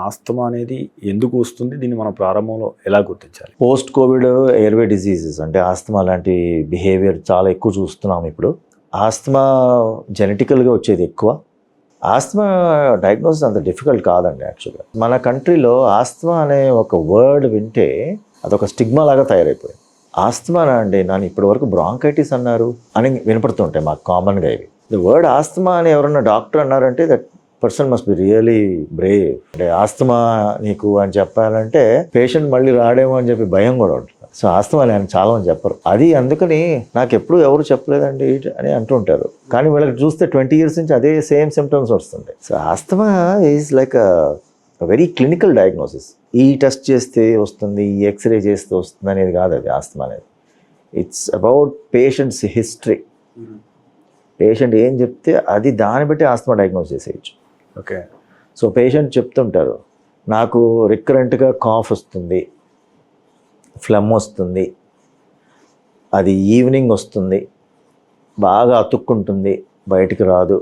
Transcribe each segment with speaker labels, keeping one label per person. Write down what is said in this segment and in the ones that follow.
Speaker 1: Asthma అనేది ఎందుకు వస్తుంది? దీన్ని మనం ప్రారంభంలో ఎలా గుర్తించాలి?
Speaker 2: పోస్ట్ కోవిడ్ ఎయిర్వే డిసీజెస్ అంటే ఆస్తమా లాంటి బిహేవియర్ చాలా ఎక్కువ చూస్తున్నాం ఇప్పుడు. ఆస్తమా జెనెటికల్గా వచ్చేది ఎక్కువ. ఆస్తమా డయాగ్నోసిస్ అంత డిఫికల్ట్ కాదండి యాక్చువల్గా. మన కంట్రీలో ఆస్తమా అనే ఒక వర్డ్ వింటే అదొక స్టిగ్మా లాగా తయారైపోయింది. ఆస్తమా అండి నన్ను ఇప్పటి వరకు బ్రాంకైటిస్ అన్నారు అని వినపడుతుంటాయి మాకు కామన్గా. ఇవి ది వర్డ్ ఆస్తమా అని ఎవరన్నా డాక్టర్ అన్నారంటే that person must be really Brave. అంటే ఆస్తమా నీకు అని చెప్పాలంటే పేషెంట్ మళ్ళీ రాడేమో అని చెప్పి భయం కూడా ఉంటుంది. సో ఆస్తమా అని చాలా మంది చెప్పరు. అది అందుకని నాకు ఎప్పుడు ఎవరు చెప్పలేదండి అని అంటుంటారు. కానీ వీళ్ళకి చూస్తే 20 years నుంచి అదే సేమ్ సిమ్టమ్స్ వస్తుంటాయి. So asthma is like very clinical diagnosis. ఈ టెస్ట్ చేస్తే వస్తుంది, ఈ ఎక్స్రే చేస్తే వస్తుంది అనేది కాదు అది ఆస్తమా అనేది. It's about patients history. Patient ఏం చెప్తే అది దాన్ని బట్టి ఆస్తమా డయాగ్నోస్ చేసేయచ్చు.
Speaker 1: ఓకే.
Speaker 2: సో పేషెంట్ చెప్తుంటారు, నాకు రికరెంట్గా కాఫ్ వస్తుంది, ఫ్లమ్ వస్తుంది, అది ఈవినింగ్ వస్తుంది, బాగా అతుక్కుంటుంది, బయటికి రాదు,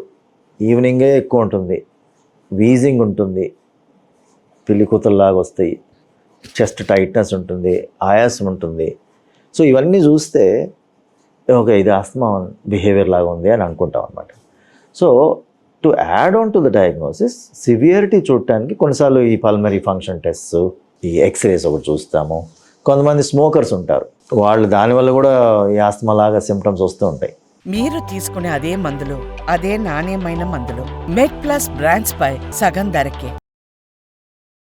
Speaker 2: ఈవినింగే ఎక్కువ ఉంటుంది, వీజింగ్ ఉంటుంది, పిల్లి కూతుల్లాగా వస్తాయి, చెస్ట్ టైట్నెస్ ఉంటుంది, ఆయాసం ఉంటుంది. సో ఇవన్నీ చూస్తే ఓకే ఇది ఆస్తమా బిహేవియర్ లాగా ఉంది అని అనుకుంటాం అనమాట. So to add on to the diagnosis severity చూడటానికి కొన్నిసార్లు ఈ పల్మరీ ఫంక్షన్ టెస్ట్, ఈ ఎక్స్రేస్ ఒకటి చూస్తాము. కొంతమంది స్మోకర్స్ ఉంటారు, వాళ్ళు దానివల్ల కూడా ఈ ఆస్తమా లాగా సిమ్టమ్స్ వస్తూ ఉంటాయి.
Speaker 3: మీరు తీసుకునే అదే మందులు, అదే నాణ్యమైన మందులు మెడ్ ప్లస్ బ్రాండ్స్ పై సగం ధరకే.